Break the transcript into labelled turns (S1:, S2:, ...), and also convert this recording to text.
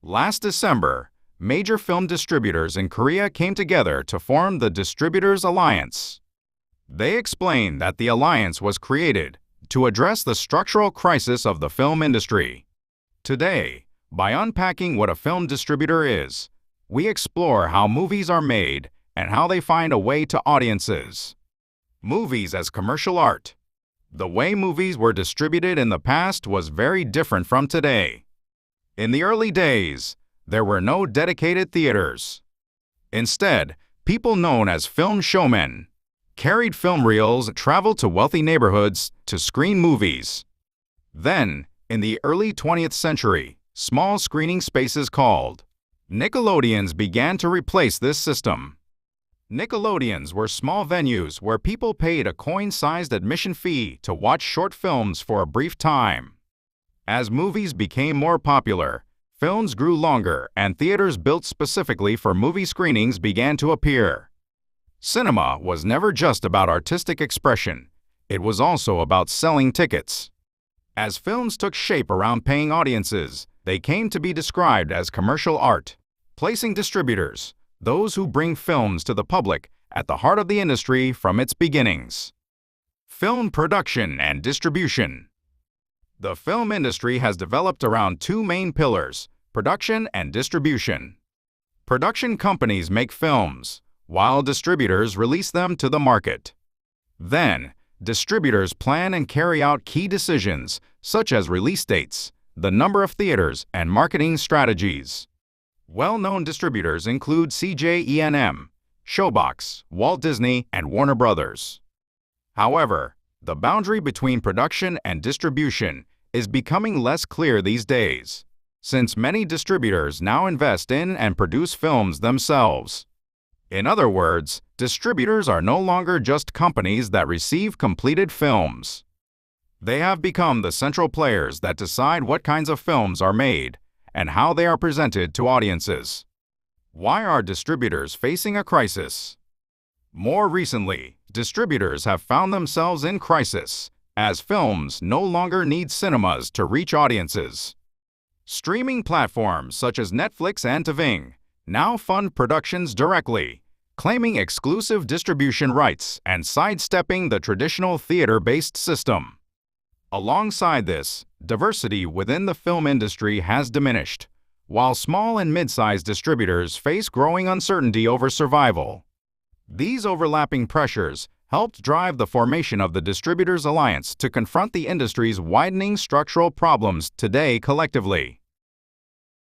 S1: Last December, major film distributors in Korea came together to form the Distributors Alliance. They explained that the alliance was created to address the structural crisis of the film industry. Today, by unpacking what a film distributor is, we explore how movies are made and how they find a way to audiences. Movies as commercial art. The way movies were distributed in the past was very different from today. In the early days, there were no dedicated theaters. Instead, people known as film showmen carried film reels, traveled to wealthy neighborhoods to screen movies. Then, in the early 20th century, small screening spaces called Nickelodeons began to replace this system. Nickelodeons were small venues where people paid a coin-sized admission fee to watch short films for a brief time. As movies became more popular, films grew longer and theaters built specifically for movie screenings began to appear. Cinema was never just about artistic expression, it was also about selling tickets. As films took shape around paying audiences, they came to be described as commercial art, placing distributors, those who bring films to the public, at the heart of the industry from its beginnings. Film production and distribution. The film industry has developed around two main pillars: production and distribution. Production companies make films, while distributors release them to the market. Then, distributors plan and carry out key decisions, such as release dates, the number of theaters, and marketing strategies. Well-known distributors include CJ&M, Showbox, Walt Disney, and Warner Brothers. However, the boundary between production and distribution is becoming less clear these days, since many distributors now invest in and produce films themselves. In other words, distributors are no longer just companies that receive completed films. They have become the central players that decide what kinds of films are made and how they are presented to audiences. Why are distributors facing a crisis? More recently, distributors have found themselves in crisis, as films no longer need cinemas to reach audiences. Streaming platforms such as Netflix and Tving now fund productions directly, claiming exclusive distribution rights and sidestepping the traditional theater-based system. Alongside this, diversity within the film industry has diminished, while small and mid-sized distributors face growing uncertainty over survival. These overlapping pressures helped drive the formation of the Distributors Alliance to confront the industry's widening structural problems today collectively.